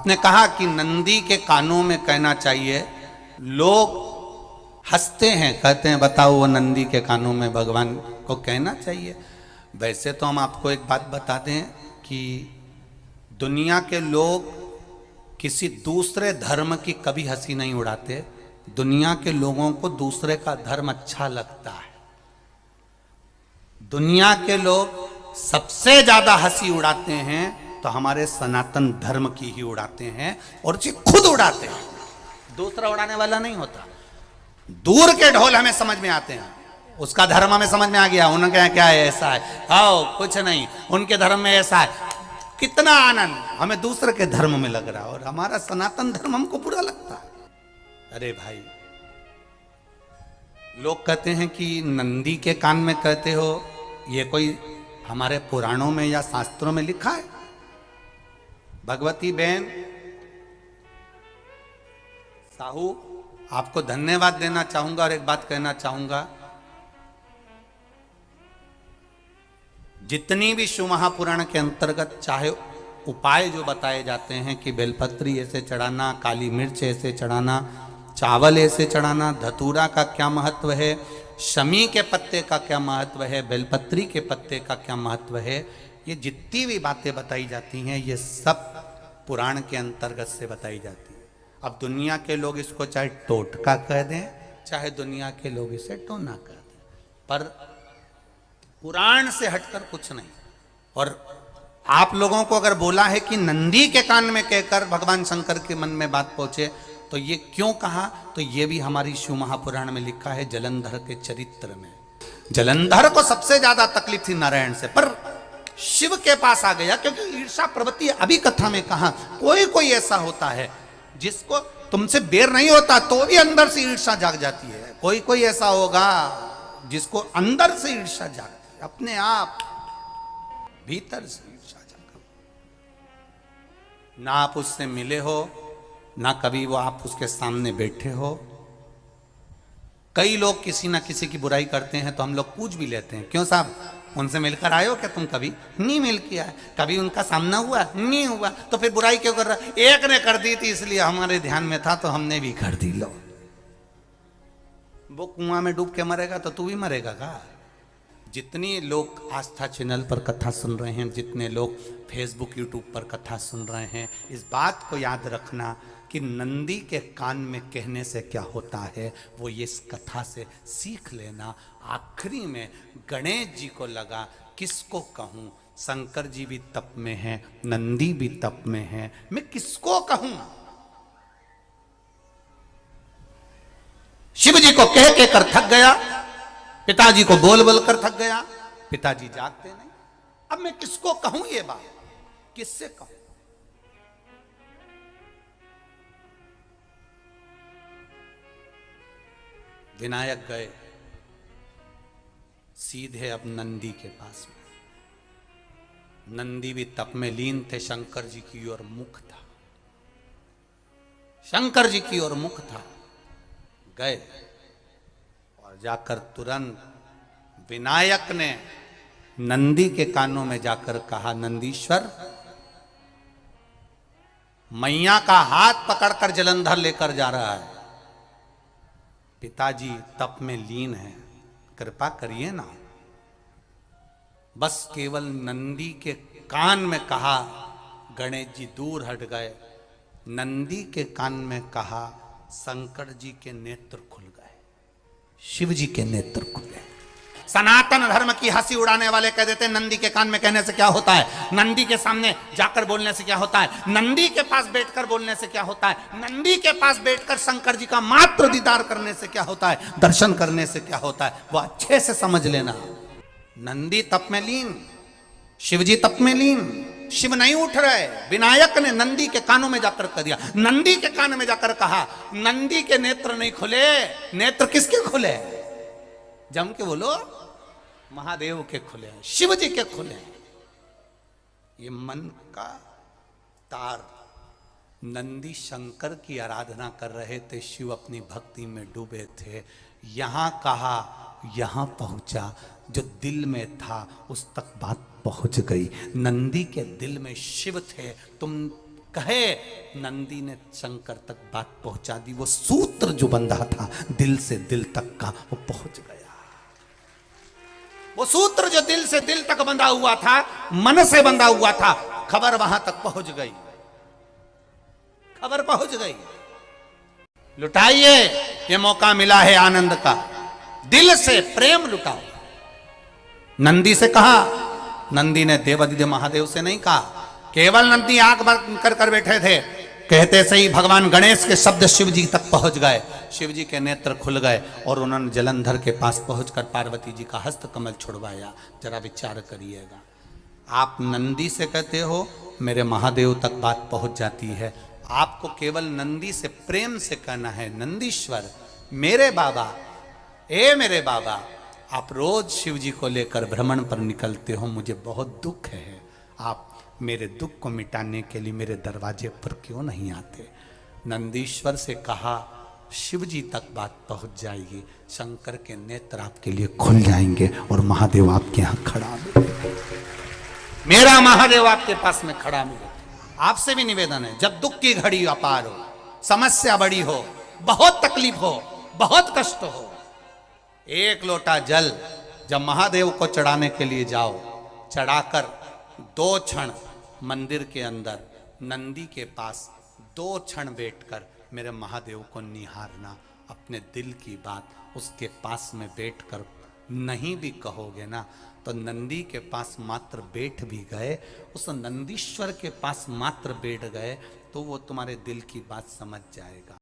ने कहा कि नंदी के कानों में कहना चाहिए। लोग हंसते हैं, कहते हैं बताओ वो नंदी के कानों में भगवान को कहना चाहिए। वैसे तो हम आपको एक बात बता दें कि दुनिया के लोग किसी दूसरे धर्म की कभी हंसी नहीं उड़ाते। दुनिया के लोगों को दूसरे का धर्म अच्छा लगता है। दुनिया के लोग सबसे ज्यादा हंसी उड़ाते हैं तो हमारे सनातन धर्म की ही उड़ाते हैं, और उसे खुद उड़ाते हैं, दूसरा उड़ाने वाला नहीं होता। दूर के ढोल हमें समझ में आते हैं, उसका धर्म हमें समझ में आ गया, उनके यहाँ क्या है, ऐसा है, आओ कुछ नहीं, उनके धर्म में ऐसा है, कितना आनंद हमें दूसरे के धर्म में लग रहा है, और हमारा सनातन धर्म हमको बुरा लगता है। अरे भाई, लोग कहते हैं कि नंदी के कान में कहते हो, ये कोई हमारे पुराणों में या शास्त्रों में लिखा है? भगवती बहन साहू, आपको धन्यवाद देना चाहूंगा और एक बात कहना चाहूंगा। जितनी भी शिव महापुराण के अंतर्गत चाहे उपाय जो बताए जाते हैं कि बेलपत्री ऐसे चढ़ाना, काली मिर्च ऐसे चढ़ाना, चावल ऐसे चढ़ाना, धतूरा का क्या महत्व है, शमी के पत्ते का क्या महत्व है, बेलपत्री के पत्ते का क्या महत्व है, ये जितनी भी बातें बताई जाती हैं ये सब पुराण के अंतर्गत से बताई जाती है। अब दुनिया के लोग इसको चाहे टोटका कह दें, चाहे दुनिया के लोग इसे टोना कह दें, पर पुराण से हटकर कुछ नहीं। और आप लोगों को अगर बोला है कि नंदी के कान में कहकर भगवान शंकर के मन में बात पहुंचे, तो ये क्यों कहा, तो ये भी हमारी शिव महापुराण में लिखा है जलंधर के चरित्र में। जलंधर को सबसे ज्यादा तकलीफ थी नारायण से, पर शिव के पास आ गया, क्योंकि ईर्षा प्रवृत्ति अभी कथा में कहा, कोई कोई ऐसा होता है जिसको तुमसे बेर नहीं होता तो भी अंदर से ईर्षा जाग जाती है। कोई कोई ऐसा होगा जिसको अंदर से ईर्षा जागती है, अपने आप भीतर से ईर्षा जागा। ना आप उससे मिले हो, ना कभी वो आप उसके सामने बैठे हो। कई लोग किसी ना किसी की बुराई करते हैं तो हम लोग पूछ भी लेते हैं, क्यों साहब उनसे मिलकर आए हो क्या तुम? कभी नहीं मिल किया है, कभी उनका सामना हुआ नहीं हुआ, तो फिर बुराई क्यों कर रहा? एक ने कर दी थी इसलिए हमारे ध्यान में था तो हमने भी कर दी। लो, वो कुआं में डूब के मरेगा तो तू भी मरेगा का? जितनी लोग आस्था चैनल पर कथा सुन रहे हैं, जितने लोग फेसबुक यूट्यूब पर कथा सुन रहे हैं, इस बात को याद रखना कि नंदी के कान में कहने से क्या होता है वो ये इस कथा से सीख लेना। आखिरी में गणेश जी को लगा किसको कहूं, शंकर जी भी तप में हैं, नंदी भी तप में हैं, मैं किसको कहूं? शिव जी को कह के कर थक गया, पिताजी को बोल बोल कर थक गया, पिताजी जागते नहीं। अब मैं किसको कहूं ये बात, किससे कहूं? विनायक गए सीधे अब नंदी के पास में। नंदी भी तप में लीन थे, शंकर जी की ओर मुख था, शंकर जी की ओर मुख था। गए और जाकर तुरंत विनायक ने नंदी के कानों में जाकर कहा, नंदीश्वर, मैया का हाथ पकड़कर जलंधर लेकर जा रहा है, पिताजी तप में लीन है, कृपा करिए ना। बस केवल नंदी के कान में कहा, गणेश जी दूर हट गए। नंदी के कान में कहा, शंकर जी के नेत्र खुल गए, शिव जी के नेत्र खुले। सनातन धर्म की हंसी उड़ाने वाले कह देते हैं नंदी के कान में कहने से क्या होता है, नंदी के सामने जाकर बोलने से क्या होता है, नंदी के पास बैठकर बोलने से क्या होता है, नंदी के पास बैठकर शंकर जी का मात्र दीदार करने से क्या होता है, दर्शन करने से क्या होता है, वो अच्छे से समझ लेना। नंदी तप में लीन, शिव जी तप में लीन, शिव नहीं उठ रहे। विनायक ने नंदी के कानों में जाकर कह दिया, नंदी के कान में जाकर कहा, नंदी के नेत्र नहीं खुले। नेत्र किसके खुले? जम के बोलो, महादेव के खुले हैं, शिव जी के खुले हैं। ये मन का तार। नंदी शंकर की आराधना कर रहे थे, शिव अपनी भक्ति में डूबे थे। यहां कहा, यहां पहुंचा, जो दिल में था उस तक बात पहुंच गई। नंदी के दिल में शिव थे, तुम कहे नंदी ने शंकर तक बात पहुंचा दी। वो सूत्र जो बंधा था दिल से दिल तक का, वो पहुंच गया। वो सूत्र जो दिल से दिल तक बंधा हुआ था, मन से बंधा हुआ था, खबर वहां तक पहुंच गई, खबर पहुंच गई। लुटाइए, ये मौका मिला है आनंद का, दिल से प्रेम लुटाओ। नंदी से कहा, नंदी ने देवादिदेव महादेव से नहीं कहा। केवल नंदी आंख बंद कर बैठे थे, कहते सही भगवान गणेश के शब्द शिव जी तक पहुंच गए। शिव जी के नेत्र खुल गए और उन्होंने जलंधर के पास पहुंचकर पार्वती जी का हस्त कमल छुड़वाया। जरा विचार करिएगा, आप नंदी से कहते हो मेरे महादेव तक बात पहुंच जाती है। आपको केवल नंदी से प्रेम से कहना है, नंदीश्वर मेरे बाबा, ए मेरे बाबा, आप रोज शिव जी को लेकर भ्रमण पर निकलते हो, मुझे बहुत दुख है, आप मेरे दुख को मिटाने के लिए मेरे दरवाजे पर क्यों नहीं आते। नंदीश्वर से कहा, शिव जी तक बात पहुंच जाएगी, शंकर के नेत्र आपके लिए खुल जाएंगे और महादेव आपके यहां खड़ा मिलेगा। मेरा महादेव आपके पास में खड़ा मिले। आपसे भी निवेदन है, जब दुख की घड़ी अपार हो, समस्या बड़ी हो, बहुत तकलीफ हो, बहुत कष्ट हो, एक लोटा जल जब महादेव को चढ़ाने के लिए जाओ, चढ़ाकर 2 क्षण मंदिर के अंदर नंदी के पास 2 क्षण बैठकर मेरे महादेव को निहारना। अपने दिल की बात उसके पास में बैठकर नहीं भी कहोगे ना, तो नंदी के पास मात्र बैठ भी गए, उस नंदीश्वर के पास मात्र बैठ गए, तो वो तुम्हारे दिल की बात समझ जाएगा।